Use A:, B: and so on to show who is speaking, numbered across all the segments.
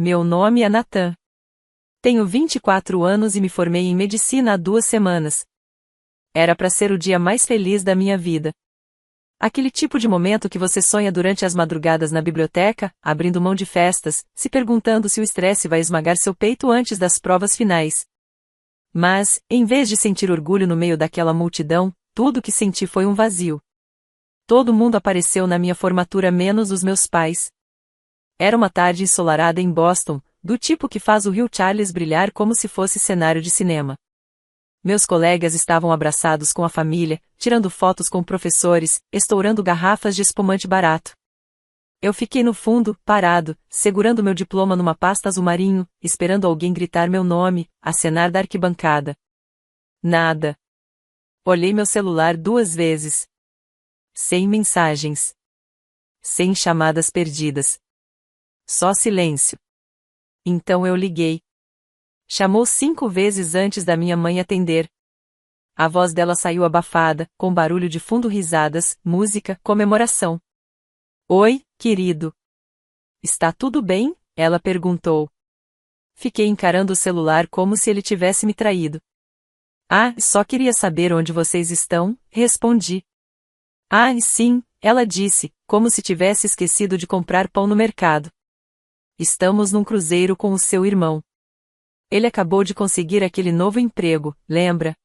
A: Meu nome é Nathan. Tenho 24 anos e me formei em medicina há 2 semanas. Era para ser o dia mais feliz da minha vida. Aquele tipo de momento que você sonha durante as madrugadas na biblioteca, abrindo mão de festas, se perguntando se o estresse vai esmagar seu peito antes das provas finais. Mas, em vez de sentir orgulho no meio daquela multidão, tudo que senti foi um vazio. Todo mundo apareceu na minha formatura menos os meus pais. Era uma tarde ensolarada em Boston, do tipo que faz o Rio Charles brilhar como se fosse cenário de cinema. Meus colegas estavam abraçados com a família, tirando fotos com professores, estourando garrafas de espumante barato. Eu fiquei no fundo, parado, segurando meu diploma numa pasta azul marinho, esperando alguém gritar meu nome, acenar da arquibancada. Nada. Olhei meu celular 2 vezes. Sem mensagens. Sem chamadas perdidas. Só silêncio. Então eu liguei. Chamou 5 vezes antes da minha mãe atender. A voz dela saiu abafada, com barulho de fundo, risadas, música, comemoração. Oi, querido. Está tudo bem? Ela perguntou. Fiquei encarando o celular como se ele tivesse me traído. Ah, só queria saber onde vocês estão, respondi. Ah, sim, ela disse, como se tivesse esquecido de comprar pão no mercado. Estamos num cruzeiro com o seu irmão. Ele acabou de conseguir aquele novo emprego, lembra?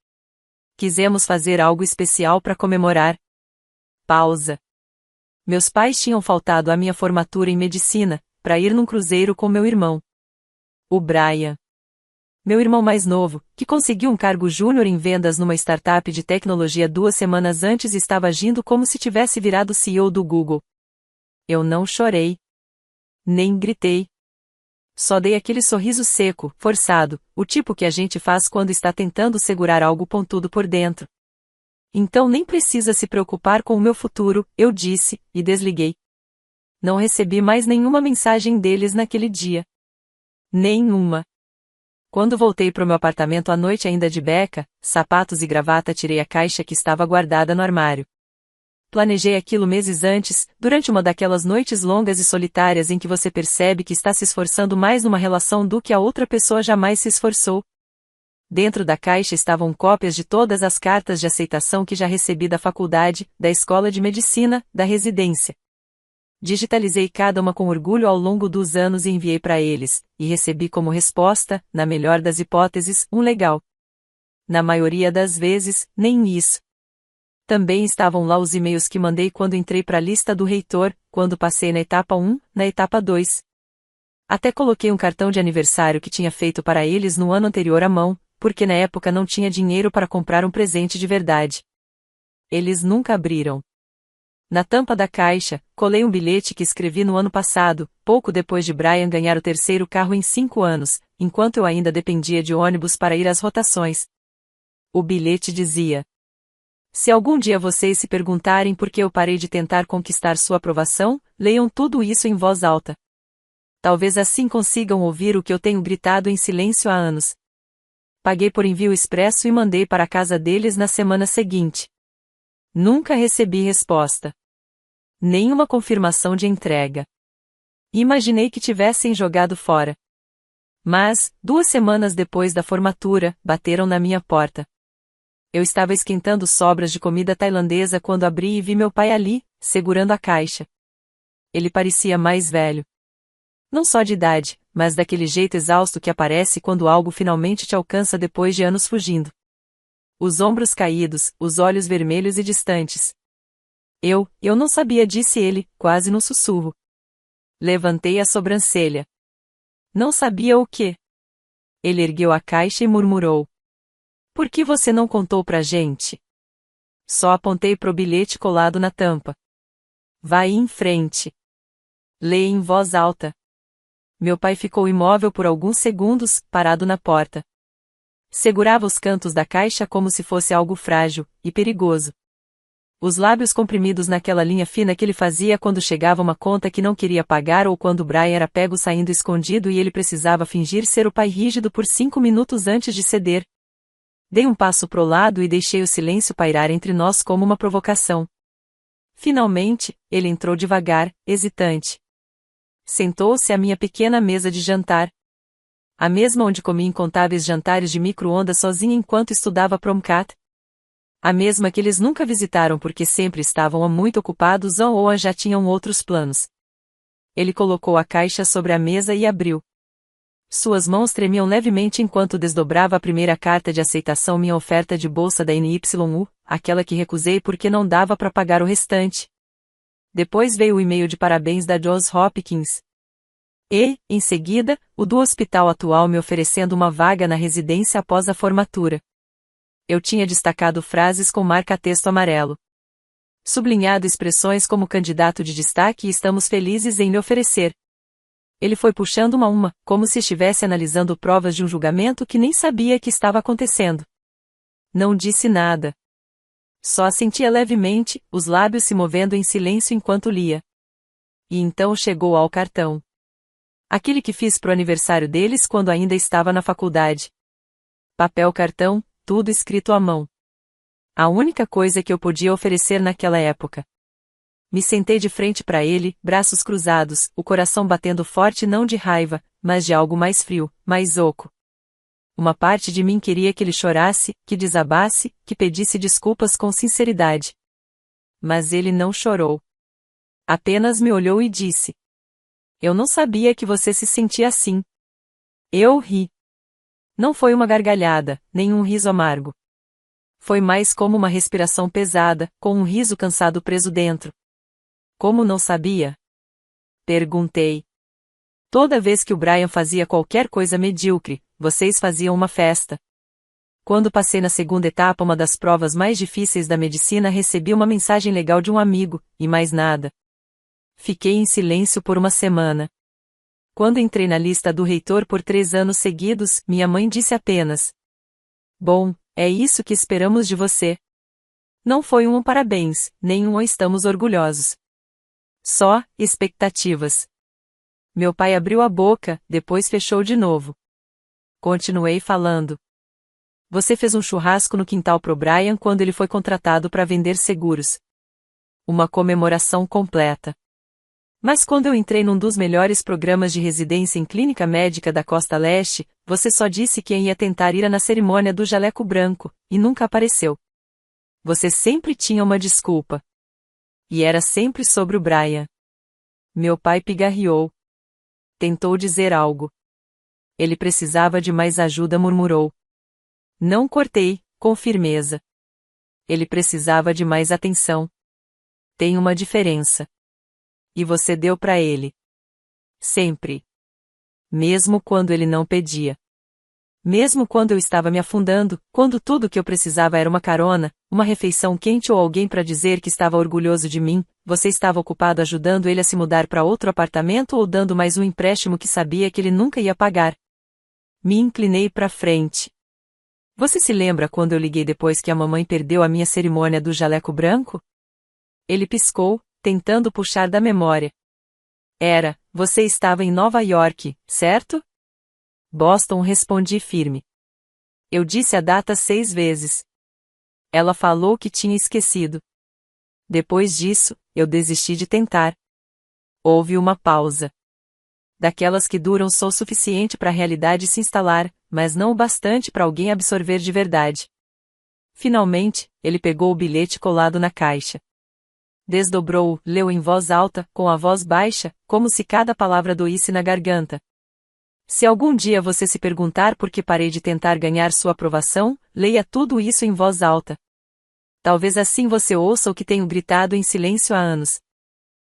A: Quisemos fazer algo especial para comemorar. Pausa. Meus pais tinham faltado à minha formatura em medicina, para ir num cruzeiro com meu irmão. O Brian. Meu irmão mais novo, que conseguiu um cargo júnior em vendas numa startup de tecnologia 2 semanas antes e estava agindo como se tivesse virado CEO do Google. Eu não chorei. Nem gritei. Só dei aquele sorriso seco, forçado, o tipo que a gente faz quando está tentando segurar algo pontudo por dentro. Então nem precisa se preocupar com o meu futuro, eu disse, e desliguei. Não recebi mais nenhuma mensagem deles naquele dia. Nenhuma. Quando voltei para o meu apartamento à noite ainda de beca, sapatos e gravata, tirei a caixa que estava guardada no armário. Planejei aquilo meses antes, durante uma daquelas noites longas e solitárias em que você percebe que está se esforçando mais numa relação do que a outra pessoa jamais se esforçou. Dentro da caixa estavam cópias de todas as cartas de aceitação que já recebi da faculdade, da escola de medicina, da residência. Digitalizei cada uma com orgulho ao longo dos anos e enviei para eles, e recebi como resposta, na melhor das hipóteses, um legal. Na maioria das vezes, nem isso. Também estavam lá os e-mails que mandei quando entrei para a lista do reitor, quando passei na etapa 1, na etapa 2. Até coloquei um cartão de aniversário que tinha feito para eles no ano anterior à mão, porque na época não tinha dinheiro para comprar um presente de verdade. Eles nunca abriram. Na tampa da caixa, colei um bilhete que escrevi no ano passado, pouco depois de Brian ganhar o 3º carro em 5 anos, enquanto eu ainda dependia de ônibus para ir às rotações. O bilhete dizia: se algum dia vocês se perguntarem por que eu parei de tentar conquistar sua aprovação, leiam tudo isso em voz alta. Talvez assim consigam ouvir o que eu tenho gritado em silêncio há anos. Paguei por envio expresso e mandei para a casa deles na semana seguinte. Nunca recebi resposta. Nenhuma confirmação de entrega. Imaginei que tivessem jogado fora. Mas, 2 semanas depois da formatura, bateram na minha porta. Eu estava esquentando sobras de comida tailandesa quando abri e vi meu pai ali, segurando a caixa. Ele parecia mais velho. Não só de idade, mas daquele jeito exausto que aparece quando algo finalmente te alcança depois de anos fugindo. Os ombros caídos, os olhos vermelhos e distantes. Eu não sabia, disse ele, quase num sussurro. Levantei a sobrancelha. Não sabia o quê? Ele ergueu a caixa e murmurou: por que você não contou pra gente? Só apontei pro bilhete colado na tampa. Vai em frente. Leia em voz alta. Meu pai ficou imóvel por alguns segundos, parado na porta. Segurava os cantos da caixa como se fosse algo frágil e perigoso. Os lábios comprimidos naquela linha fina que ele fazia quando chegava uma conta que não queria pagar ou quando Brian era pego saindo escondido e ele precisava fingir ser o pai rígido por 5 minutos antes de ceder. Dei um passo pro lado e deixei o silêncio pairar entre nós como uma provocação. Finalmente, ele entrou devagar, hesitante. Sentou-se à minha pequena mesa de jantar. A mesma onde comi incontáveis jantares de micro-ondas sozinha enquanto estudava Promcat. A mesma que eles nunca visitaram porque sempre estavam muito ocupados ou já tinham outros planos. Ele colocou a caixa sobre a mesa e abriu. Suas mãos tremiam levemente enquanto desdobrava a primeira carta de aceitação, minha oferta de bolsa da NYU, aquela que recusei porque não dava para pagar o restante. Depois veio o e-mail de parabéns da Johns Hopkins. E, em seguida, o do hospital atual me oferecendo uma vaga na residência após a formatura. Eu tinha destacado frases com marca-texto amarelo. Sublinhado expressões como candidato de destaque e estamos felizes em lhe oferecer. Ele foi puxando uma a uma, como se estivesse analisando provas de um julgamento que nem sabia que estava acontecendo. Não disse nada. Só assentia levemente, os lábios se movendo em silêncio enquanto lia. E então chegou ao cartão. Aquele que fiz pro aniversário deles quando ainda estava na faculdade. Papel cartão, tudo escrito à mão. A única coisa que eu podia oferecer naquela época. Me sentei de frente para ele, braços cruzados, o coração batendo forte não de raiva, mas de algo mais frio, mais oco. Uma parte de mim queria que ele chorasse, que desabasse, que pedisse desculpas com sinceridade. Mas ele não chorou. Apenas me olhou e disse: "Eu não sabia que você se sentia assim." Eu ri. Não foi uma gargalhada, nem um riso amargo. Foi mais como uma respiração pesada, com um riso cansado preso dentro. Como não sabia? Perguntei. Toda vez que o Brian fazia qualquer coisa medíocre, vocês faziam uma festa. Quando passei na segunda etapa, uma das provas mais difíceis da medicina, recebi uma mensagem legal de um amigo, e mais nada. Fiquei em silêncio por uma semana. Quando entrei na lista do reitor por 3 anos seguidos, minha mãe disse apenas: "Bom, é isso que esperamos de você." Não foi um parabéns, nem um estamos orgulhosos. Só, expectativas. Meu pai abriu a boca, depois fechou de novo. Continuei falando. Você fez um churrasco no quintal pro Brian quando ele foi contratado para vender seguros. Uma comemoração completa. Mas quando eu entrei num dos melhores programas de residência em clínica médica da Costa Leste, você só disse que ia tentar ir na cerimônia do jaleco branco, e nunca apareceu. Você sempre tinha uma desculpa. E era sempre sobre o Brian. Meu pai pigarreou. Tentou dizer algo. Ele precisava de mais ajuda, murmurou. Não cortei, com firmeza. Ele precisava de mais atenção. Tem uma diferença. E você deu para ele. Sempre. Mesmo quando ele não pedia. Mesmo quando eu estava me afundando, quando tudo que eu precisava era uma carona, uma refeição quente ou alguém para dizer que estava orgulhoso de mim, você estava ocupado ajudando ele a se mudar para outro apartamento ou dando mais um empréstimo que sabia que ele nunca ia pagar. Me inclinei para frente. Você se lembra quando eu liguei depois que a mamãe perdeu a minha cerimônia do jaleco branco? Ele piscou, tentando puxar da memória. Você estava em Nova York, certo? Boston, respondi firme. Eu disse a data 6 vezes. Ela falou que tinha esquecido. Depois disso, eu desisti de tentar. Houve uma pausa. Daquelas que duram só o suficiente para a realidade se instalar, mas não o bastante para alguém absorver de verdade. Finalmente, ele pegou o bilhete colado na caixa. Desdobrou-o, leu em voz alta, com a voz baixa, como se cada palavra doísse na garganta. Se algum dia você se perguntar por que parei de tentar ganhar sua aprovação, leia tudo isso em voz alta. Talvez assim você ouça o que tenho gritado em silêncio há anos.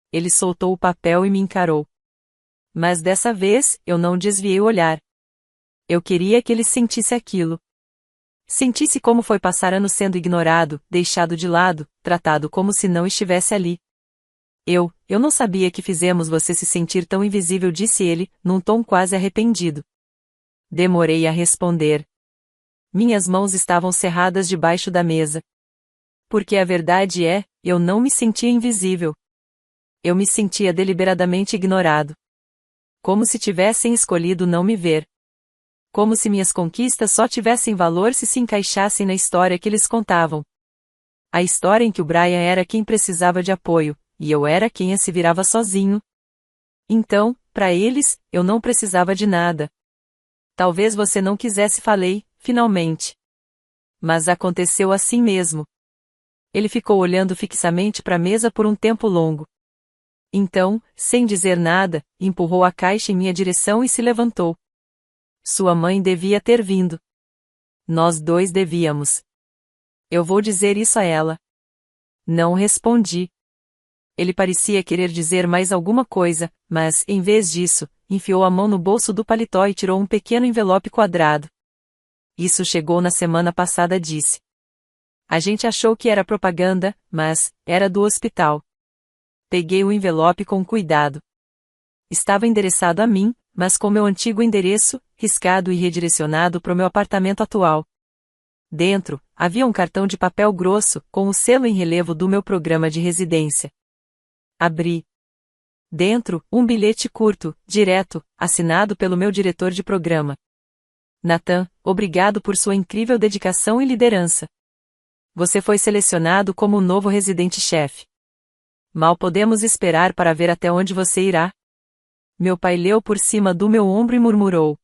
A: Ele soltou o papel e me encarou. Mas dessa vez, eu não desviei o olhar. Eu queria que ele sentisse aquilo. Sentisse como foi passar anos sendo ignorado, deixado de lado, tratado como se não estivesse ali. Eu não sabia que fizemos você se sentir tão invisível, disse ele, num tom quase arrependido. Demorei a responder. Minhas mãos estavam cerradas debaixo da mesa. Porque a verdade é, eu não me sentia invisível. Eu me sentia deliberadamente ignorado. Como se tivessem escolhido não me ver. Como se minhas conquistas só tivessem valor se encaixassem na história que eles contavam. A história em que o Brian era quem precisava de apoio, e eu era quem se virava sozinho. Então, para eles, eu não precisava de nada. Talvez você não quisesse, falei, finalmente. Mas aconteceu assim mesmo. Ele ficou olhando fixamente para a mesa por um tempo longo. Então, sem dizer nada, empurrou a caixa em minha direção e se levantou. Sua mãe devia ter vindo. Nós dois devíamos. Eu vou dizer isso a ela. Não respondi. Ele parecia querer dizer mais alguma coisa, mas, em vez disso, enfiou a mão no bolso do paletó e tirou um pequeno envelope quadrado. Isso chegou na semana passada, disse. A gente achou que era propaganda, mas era do hospital. Peguei o envelope com cuidado. Estava endereçado a mim, mas com meu antigo endereço, riscado e redirecionado para o meu apartamento atual. Dentro, havia um cartão de papel grosso, com o selo em relevo do meu programa de residência. Abri. Dentro, um bilhete curto, direto, assinado pelo meu diretor de programa. Nathan, obrigado por sua incrível dedicação e liderança. Você foi selecionado como o novo residente-chefe. Mal podemos esperar para ver até onde você irá. Meu pai leu por cima do meu ombro e murmurou.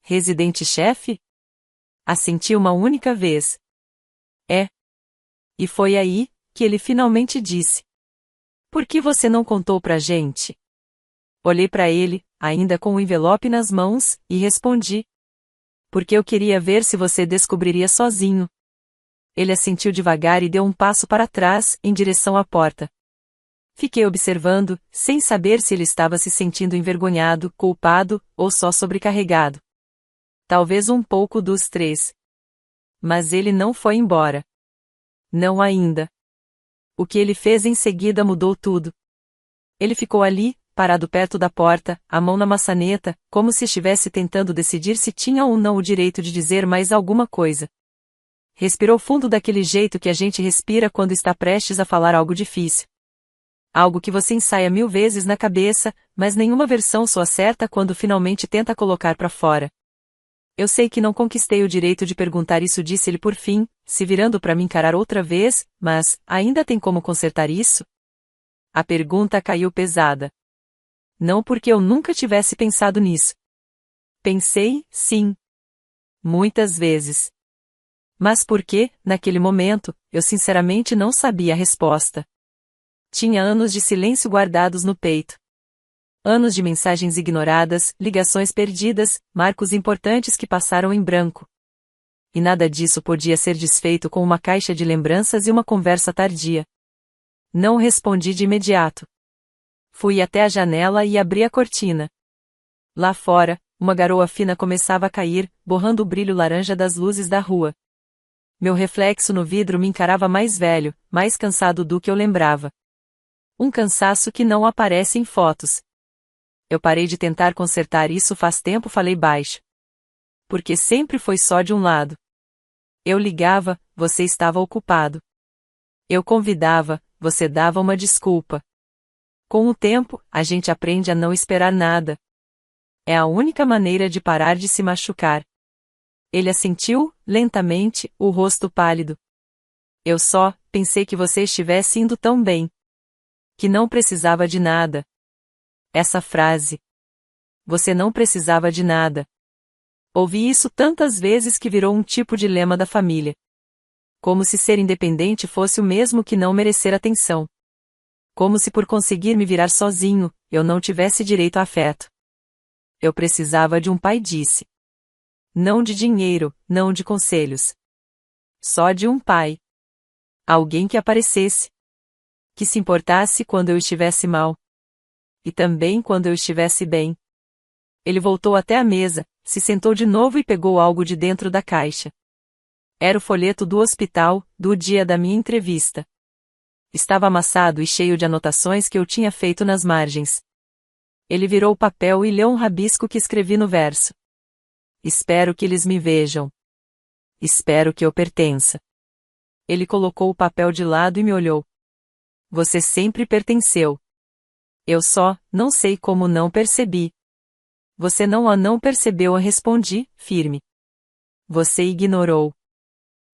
A: Residente-chefe? Assenti uma única vez. É. E foi aí, que ele finalmente disse. Por que você não contou pra gente? Olhei para ele, ainda com o envelope nas mãos, e respondi. Porque eu queria ver se você descobriria sozinho. Ele assentiu devagar e deu um passo para trás, em direção à porta. Fiquei observando, sem saber se ele estava se sentindo envergonhado, culpado, ou só sobrecarregado. Talvez um pouco dos três. Mas ele não foi embora. Não ainda. O que ele fez em seguida mudou tudo. Ele ficou ali, parado perto da porta, a mão na maçaneta, como se estivesse tentando decidir se tinha ou não o direito de dizer mais alguma coisa. Respirou fundo daquele jeito que a gente respira quando está prestes a falar algo difícil. Algo que você ensaia 1000 vezes na cabeça, mas nenhuma versão soa certa quando finalmente tenta colocar para fora. Eu sei que não conquistei o direito de perguntar isso, disse ele por fim, se virando para me encarar outra vez, mas, ainda tem como consertar isso? A pergunta caiu pesada. Não porque eu nunca tivesse pensado nisso. Pensei, sim. Muitas vezes. Mas porque, naquele momento, eu sinceramente não sabia a resposta. Tinha anos de silêncio guardados no peito. Anos de mensagens ignoradas, ligações perdidas, marcos importantes que passaram em branco. E nada disso podia ser desfeito com uma caixa de lembranças e uma conversa tardia. Não respondi de imediato. Fui até a janela e abri a cortina. Lá fora, uma garoa fina começava a cair, borrando o brilho laranja das luzes da rua. Meu reflexo no vidro me encarava mais velho, mais cansado do que eu lembrava. Um cansaço que não aparece em fotos. Eu parei de tentar consertar isso faz tempo, falei baixo. Porque sempre foi só de um lado. Eu ligava, você estava ocupado. Eu convidava, você dava uma desculpa. Com o tempo, a gente aprende a não esperar nada. É a única maneira de parar de se machucar. Ele assentiu, lentamente, o rosto pálido. Eu só pensei que você estivesse indo tão bem. Que não precisava de nada. Essa frase. Você não precisava de nada. Ouvi isso tantas vezes que virou um tipo de lema da família. Como se ser independente fosse o mesmo que não merecer atenção. Como se por conseguir me virar sozinho, eu não tivesse direito a afeto. Eu precisava de um pai, disse. Não de dinheiro, não de conselhos. Só de um pai. Alguém que aparecesse. Que se importasse quando eu estivesse mal. E também quando eu estivesse bem. Ele voltou até a mesa, se sentou de novo e pegou algo de dentro da caixa. Era o folheto do hospital, do dia da minha entrevista. Estava amassado e cheio de anotações que eu tinha feito nas margens. Ele virou o papel e leu um rabisco que escrevi no verso. Espero que eles me vejam. Espero que eu pertença. Ele colocou o papel de lado e me olhou. Você sempre pertenceu. Eu só, não sei como não percebi. Você não percebeu, respondi, firme. Você ignorou.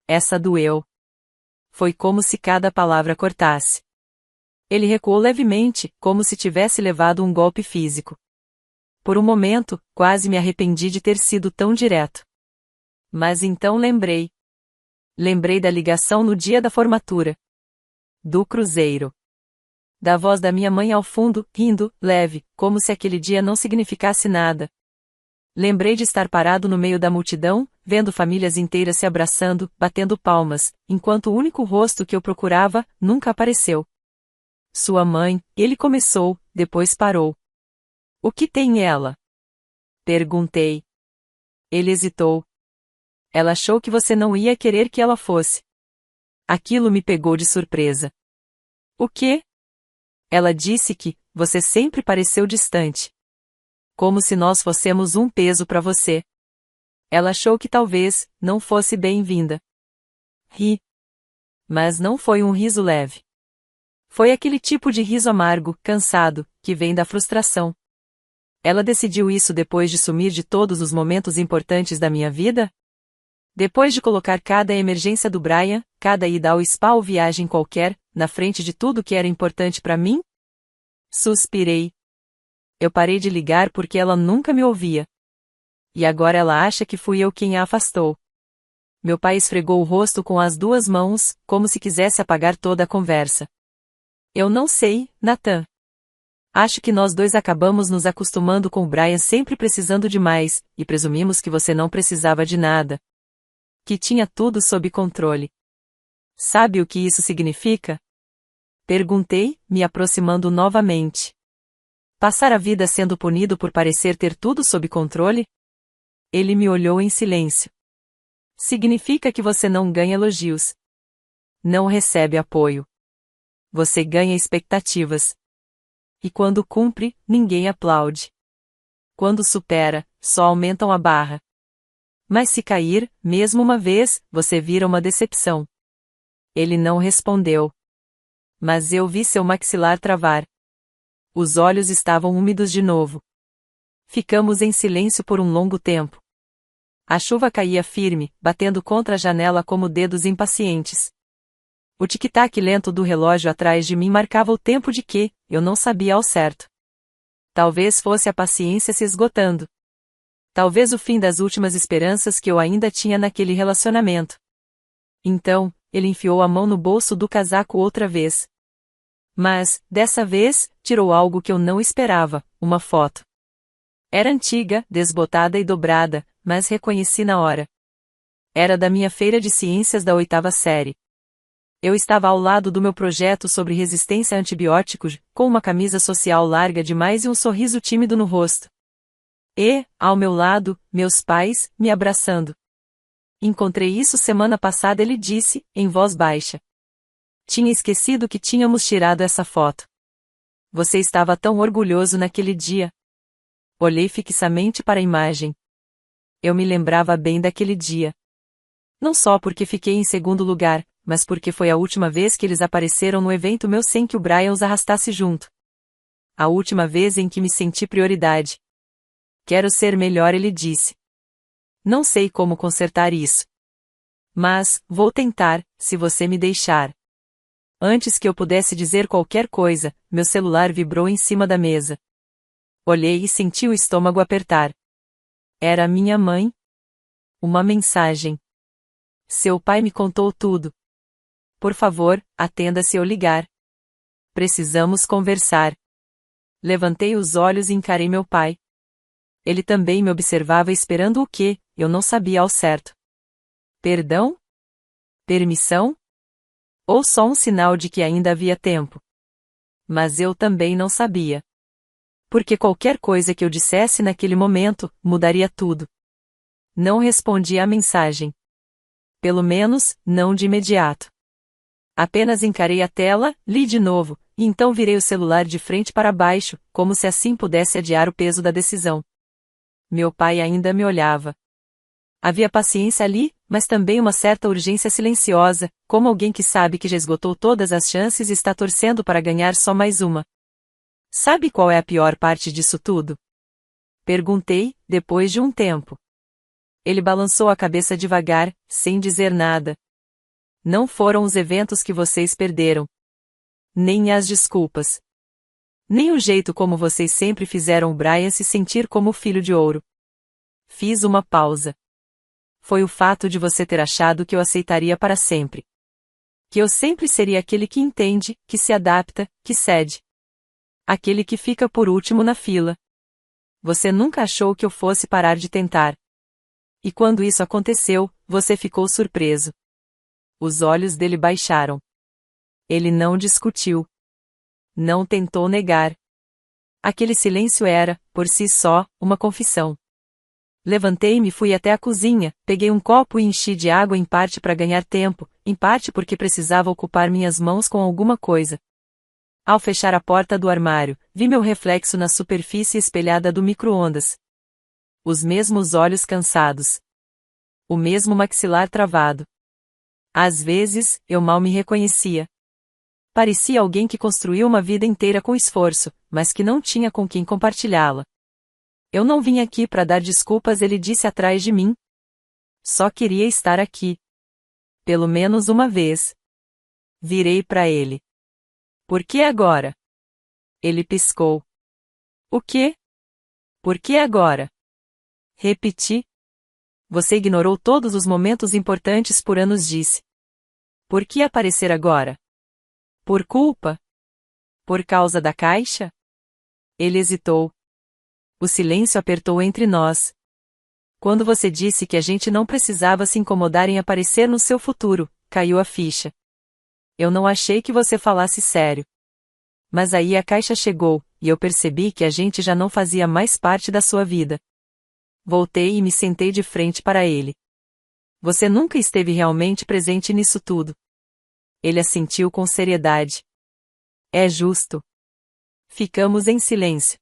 A: Essa doeu. Foi como se cada palavra cortasse. Ele recuou levemente, como se tivesse levado um golpe físico. Por um momento, quase me arrependi de ter sido tão direto. Mas então lembrei. Lembrei da ligação no dia da formatura. Do cruzeiro. Da voz da minha mãe ao fundo, rindo, leve, como se aquele dia não significasse nada. Lembrei de estar parado no meio da multidão, vendo famílias inteiras se abraçando, batendo palmas, enquanto o único rosto que eu procurava, nunca apareceu. Sua mãe, ele começou, depois parou. O que tem ela? Perguntei. Ele hesitou. Ela achou que você não ia querer que ela fosse. Aquilo me pegou de surpresa. O quê? Ela disse que, você sempre pareceu distante. Como se nós fossemos um peso para você. Ela achou que talvez, não fosse bem-vinda. Ri. Mas não foi um riso leve. Foi aquele tipo de riso amargo, cansado, que vem da frustração. Ela decidiu isso depois de sumir de todos os momentos importantes da minha vida? Depois de colocar cada emergência do Brian, cada ida ao spa ou viagem qualquer, na frente de tudo que era importante para mim? Suspirei. Eu parei de ligar porque ela nunca me ouvia. E agora ela acha que fui eu quem a afastou. Meu pai esfregou o rosto com as duas mãos, como se quisesse apagar toda a conversa. Eu não sei, Nathan. Acho que nós dois acabamos nos acostumando com o Brian sempre precisando de mais, e presumimos que você não precisava de nada. Que tinha tudo sob controle. Sabe o que isso significa? Perguntei, me aproximando novamente. Passar a vida sendo punido por parecer ter tudo sob controle? Ele me olhou em silêncio. Significa que você não ganha elogios. Não recebe apoio. Você ganha expectativas. E quando cumpre, ninguém aplaude. Quando supera, só aumentam a barra. Mas se cair, mesmo uma vez, você vira uma decepção. Ele não respondeu. Mas eu vi seu maxilar travar. Os olhos estavam úmidos de novo. Ficamos em silêncio por um longo tempo. A chuva caía firme, batendo contra a janela como dedos impacientes. O tic-tac lento do relógio atrás de mim marcava o tempo de que, eu não sabia ao certo. Talvez fosse a paciência se esgotando. Talvez o fim das últimas esperanças que eu ainda tinha naquele relacionamento. Então, ele enfiou a mão no bolso do casaco outra vez. Mas, dessa vez, tirou algo que eu não esperava, uma foto. Era antiga, desbotada e dobrada, mas reconheci na hora. Era da minha feira de ciências da 8ª série. Eu estava ao lado do meu projeto sobre resistência a antibióticos, com uma camisa social larga demais e um sorriso tímido no rosto. E, ao meu lado, meus pais, me abraçando. Encontrei isso semana passada, ele disse, em voz baixa. Tinha esquecido que tínhamos tirado essa foto. Você estava tão orgulhoso naquele dia. Olhei fixamente para a imagem. Eu me lembrava bem daquele dia. Não só porque fiquei em segundo lugar, mas porque foi a última vez que eles apareceram no evento meu sem que o Brian os arrastasse junto. A última vez em que me senti prioridade. Quero ser melhor, ele disse. Não sei como consertar isso. Mas, vou tentar, se você me deixar. Antes que eu pudesse dizer qualquer coisa, meu celular vibrou em cima da mesa. Olhei e senti o estômago apertar. Era minha mãe? Uma mensagem. Seu pai me contou tudo. Por favor, atenda se eu ligar. Precisamos conversar. Levantei os olhos e encarei meu pai. Ele também me observava esperando o quê, eu não sabia ao certo. Perdão? Permissão? Ou só um sinal de que ainda havia tempo? Mas eu também não sabia. Porque qualquer coisa que eu dissesse naquele momento, mudaria tudo. Não respondi à mensagem. Pelo menos, não de imediato. Apenas encarei a tela, li de novo, e então virei o celular de frente para baixo, como se assim pudesse adiar o peso da decisão. Meu pai ainda me olhava. Havia paciência ali, mas também uma certa urgência silenciosa, como alguém que sabe que já esgotou todas as chances e está torcendo para ganhar só mais uma. Sabe qual é a pior parte disso tudo? Perguntei, depois de um tempo. Ele balançou a cabeça devagar, sem dizer nada. Não foram os eventos que vocês perderam. Nem as desculpas. Nem o jeito como vocês sempre fizeram o Brian se sentir como o filho de ouro. Fiz uma pausa. Foi o fato de você ter achado que eu aceitaria para sempre. Que eu sempre seria aquele que entende, que se adapta, que cede. Aquele que fica por último na fila. Você nunca achou que eu fosse parar de tentar. E quando isso aconteceu, você ficou surpreso. Os olhos dele baixaram. Ele não discutiu. Não tentou negar. Aquele silêncio era, por si só, uma confissão. Levantei-me e fui até a cozinha, peguei um copo e enchi de água em parte para ganhar tempo, em parte porque precisava ocupar minhas mãos com alguma coisa. Ao fechar a porta do armário, vi meu reflexo na superfície espelhada do micro-ondas. Os mesmos olhos cansados. O mesmo maxilar travado. Às vezes, eu mal me reconhecia. Parecia alguém que construiu uma vida inteira com esforço, mas que não tinha com quem compartilhá-la. Eu não vim aqui para dar desculpas, ele disse atrás de mim. Só queria estar aqui. Pelo menos uma vez. Virei para ele. Por que agora? Ele piscou. O quê? Por que agora? Repeti. Você ignorou todos os momentos importantes por anos, disse. Por que aparecer agora? Por culpa? Por causa da caixa? Ele hesitou. O silêncio apertou entre nós. Quando você disse que a gente não precisava se incomodar em aparecer no seu futuro, caiu a ficha. Eu não achei que você falasse sério. Mas aí a caixa chegou, e eu percebi que a gente já não fazia mais parte da sua vida. Voltei e me sentei de frente para ele. Você nunca esteve realmente presente nisso tudo. Ele assentiu com seriedade. É justo. Ficamos em silêncio.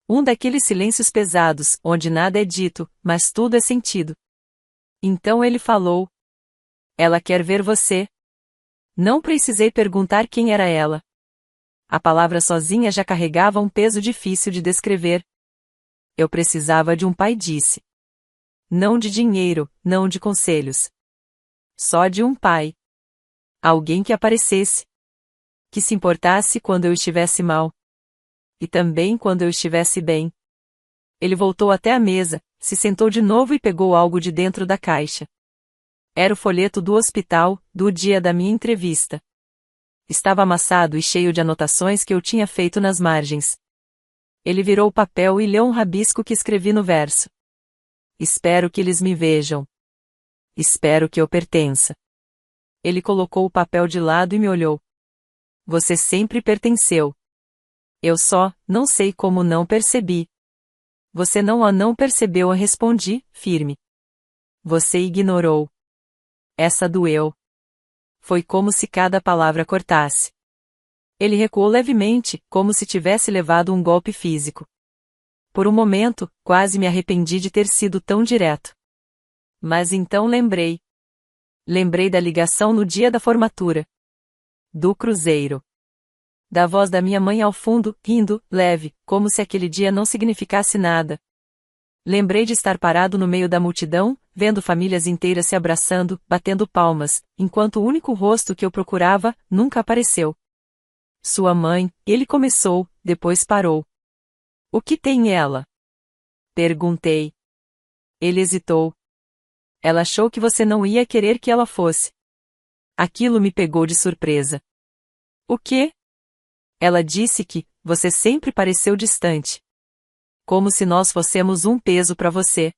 A: Um daqueles silêncios pesados, onde nada é dito, mas tudo é sentido. Então ele falou. Ela quer ver você. Não precisei perguntar quem era ela. A palavra sozinha já carregava um peso difícil de descrever. Eu precisava de um pai, disse. Não de dinheiro, não de conselhos. Só de um pai. Alguém que aparecesse. Que se importasse quando eu estivesse mal. E também quando eu estivesse bem. Ele voltou até a mesa, se sentou de novo e pegou algo de dentro da caixa. Era o folheto do hospital, do dia da minha entrevista. Estava amassado e cheio de anotações que eu tinha feito nas margens. Ele virou o papel e leu um rabisco que escrevi no verso. Espero que eles me vejam. Espero que eu pertença. Ele colocou o papel de lado e me olhou. Você sempre pertenceu. Eu só, não sei como não percebi. Você não percebeu, eu respondi, firme. Você ignorou. Essa doeu. Foi como se cada palavra cortasse. Ele recuou levemente, como se tivesse levado um golpe físico. Por um momento, quase me arrependi de ter sido tão direto. Mas então lembrei. Lembrei da ligação no dia da formatura. Do cruzeiro. Da voz da minha mãe ao fundo, rindo, leve, como se aquele dia não significasse nada. Lembrei de estar parado no meio da multidão, vendo famílias inteiras se abraçando, batendo palmas, enquanto o único rosto que eu procurava, nunca apareceu. Sua mãe, ele começou, depois parou. O que tem ela? Perguntei. Ele hesitou. Ela achou que você não ia querer que ela fosse. Aquilo me pegou de surpresa. O quê? Ela disse que, você sempre pareceu distante. Como se nós fôssemos um peso para você.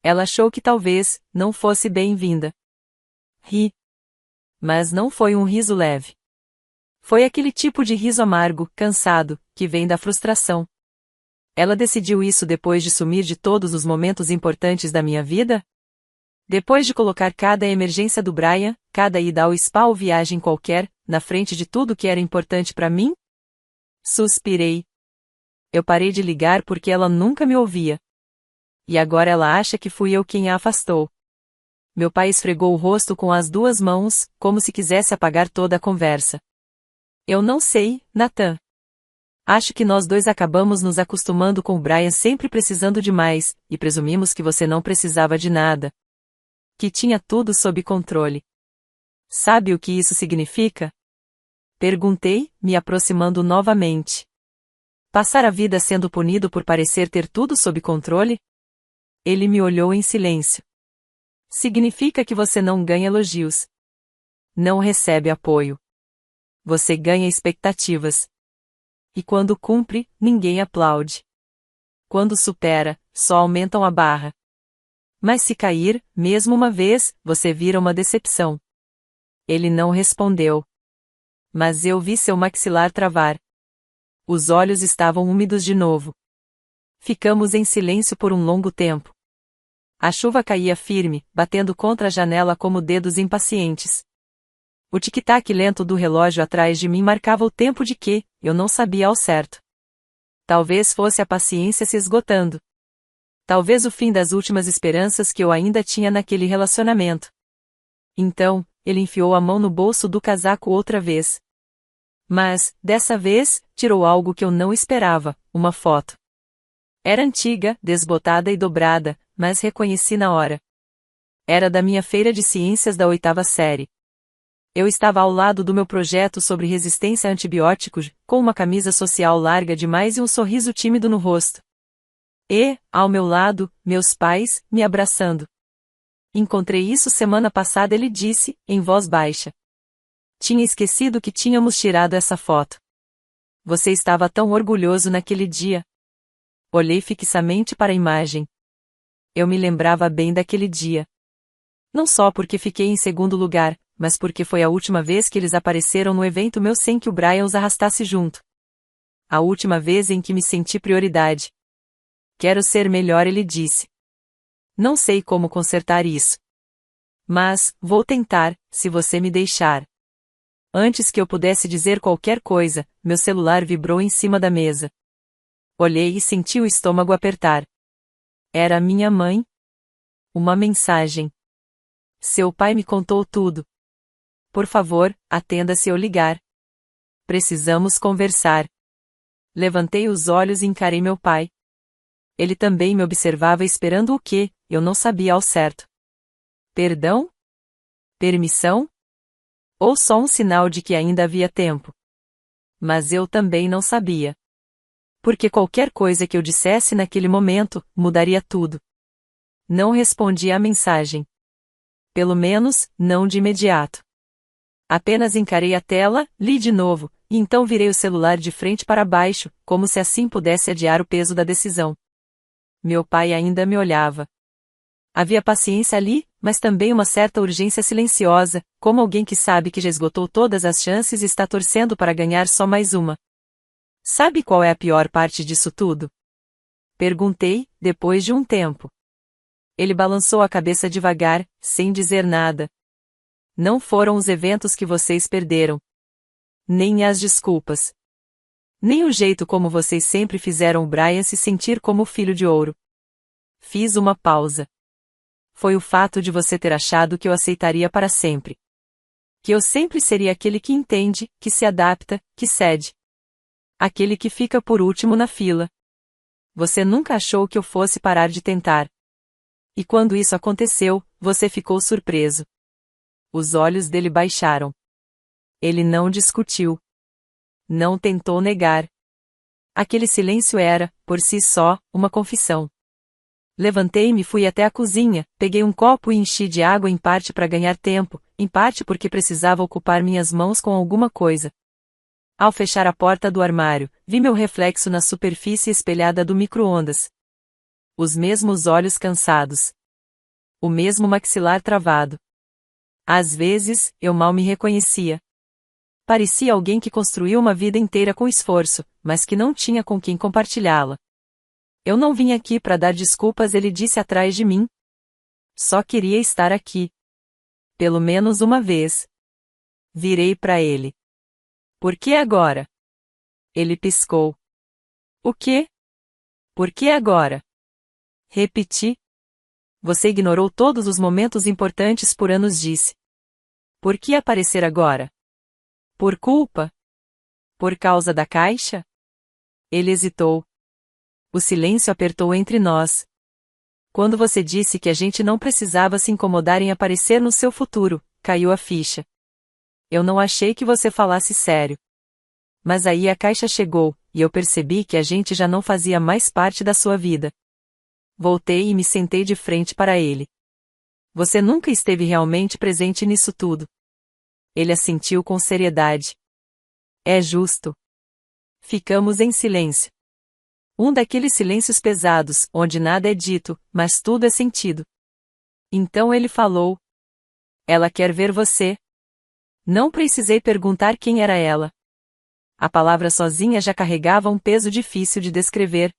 A: Ela achou que talvez, não fosse bem-vinda. Ri. Mas não foi um riso leve. Foi aquele tipo de riso amargo, cansado, que vem da frustração. Ela decidiu isso depois de sumir de todos os momentos importantes da minha vida? Depois de colocar cada emergência do Brian, cada ida ao spa ou viagem qualquer, na frente de tudo que era importante para mim? Suspirei. Eu parei de ligar porque ela nunca me ouvia. E agora ela acha que fui eu quem a afastou. Meu pai esfregou o rosto com as duas mãos, como se quisesse apagar toda a conversa. Eu não sei, Nathan. Acho que nós dois acabamos nos acostumando com o Brian sempre precisando de mais, e presumimos que você não precisava de nada. Que tinha tudo sob controle. Sabe o que isso significa? Perguntei, me aproximando novamente. Passar a vida sendo punido por parecer ter tudo sob controle? Ele me olhou em silêncio. Significa que você não ganha elogios. Não recebe apoio. Você ganha expectativas. E quando cumpre, ninguém aplaude. Quando supera, só aumentam a barra. Mas se cair, mesmo uma vez, você vira uma decepção. Ele não respondeu. Mas eu vi seu maxilar travar. Os olhos estavam úmidos de novo. Ficamos em silêncio por um longo tempo. A chuva caía firme, batendo contra a janela como dedos impacientes. O tic-tac lento do relógio atrás de mim marcava o tempo de que, eu não sabia ao certo. Talvez fosse a paciência se esgotando. Talvez o fim das últimas esperanças que eu ainda tinha naquele relacionamento. Então, ele enfiou a mão no bolso do casaco outra vez. Mas, dessa vez, tirou algo que eu não esperava, uma foto. Era antiga, desbotada e dobrada, mas reconheci na hora. Era da minha feira de ciências da 8ª série. Eu estava ao lado do meu projeto sobre resistência a antibióticos, com uma camisa social larga demais e um sorriso tímido no rosto. E, ao meu lado, meus pais, me abraçando. Encontrei isso semana passada, ele disse, em voz baixa. Tinha esquecido que tínhamos tirado essa foto. Você estava tão orgulhoso naquele dia. Olhei fixamente para a imagem. Eu me lembrava bem daquele dia. Não só porque fiquei em segundo lugar, mas porque foi a última vez que eles apareceram no evento meu sem que o Brian os arrastasse junto. A última vez em que me senti prioridade. Quero ser melhor, ele disse. Não sei como consertar isso. Mas, vou tentar, se você me deixar. Antes que eu pudesse dizer qualquer coisa, meu celular vibrou em cima da mesa. Olhei e senti o estômago apertar. Era minha mãe? Uma mensagem. Seu pai me contou tudo. Por favor, atenda se eu ligar. Precisamos conversar. Levantei os olhos e encarei meu pai. Ele também me observava esperando o quê, eu não sabia ao certo. Perdão? Permissão? Ou só um sinal de que ainda havia tempo? Mas eu também não sabia. Porque qualquer coisa que eu dissesse naquele momento, mudaria tudo. Não respondi à mensagem. Pelo menos, não de imediato. Apenas encarei a tela, li de novo, e então virei o celular de frente para baixo, como se assim pudesse adiar o peso da decisão. Meu pai ainda me olhava. Havia paciência ali, mas também uma certa urgência silenciosa, como alguém que sabe que já esgotou todas as chances e está torcendo para ganhar só mais uma. Sabe qual é a pior parte disso tudo? Perguntei, depois de um tempo. Ele balançou a cabeça devagar, sem dizer nada. Não foram os eventos que vocês perderam. Nem as desculpas. Nem o jeito como vocês sempre fizeram o Brian se sentir como o filho de ouro. Fiz uma pausa. Foi o fato de você ter achado que eu aceitaria para sempre. Que eu sempre seria aquele que entende, que se adapta, que cede. Aquele que fica por último na fila. Você nunca achou que eu fosse parar de tentar. E quando isso aconteceu, você ficou surpreso. Os olhos dele baixaram. Ele não discutiu. Não tentou negar. Aquele silêncio era, por si só, uma confissão. Levantei-me e fui até a cozinha, peguei um copo e enchi de água em parte para ganhar tempo, em parte porque precisava ocupar minhas mãos com alguma coisa. Ao fechar a porta do armário, vi meu reflexo na superfície espelhada do micro-ondas. Os mesmos olhos cansados. O mesmo maxilar travado. Às vezes, eu mal me reconhecia. Parecia alguém que construiu uma vida inteira com esforço, mas que não tinha com quem compartilhá-la. Eu não vim aqui para dar desculpas, ele disse atrás de mim. Só queria estar aqui. Pelo menos uma vez. Virei para ele. Por que agora? Ele piscou. O quê? Por que agora? Repeti. Você ignorou todos os momentos importantes por anos, disse. Por que aparecer agora? Por culpa? Por causa da caixa? Ele hesitou. O silêncio apertou entre nós. Quando você disse que a gente não precisava se incomodar em aparecer no seu futuro, caiu a ficha. Eu não achei que você falasse sério. Mas aí a caixa chegou, e eu percebi que a gente já não fazia mais parte da sua vida. Voltei e me sentei de frente para ele. Você nunca esteve realmente presente nisso tudo. Ele assentiu com seriedade. É justo. Ficamos em silêncio. Um daqueles silêncios pesados, onde nada é dito, mas tudo é sentido. Então ele falou. Ela quer ver você. Não precisei perguntar quem era ela. A palavra sozinha já carregava um peso difícil de descrever.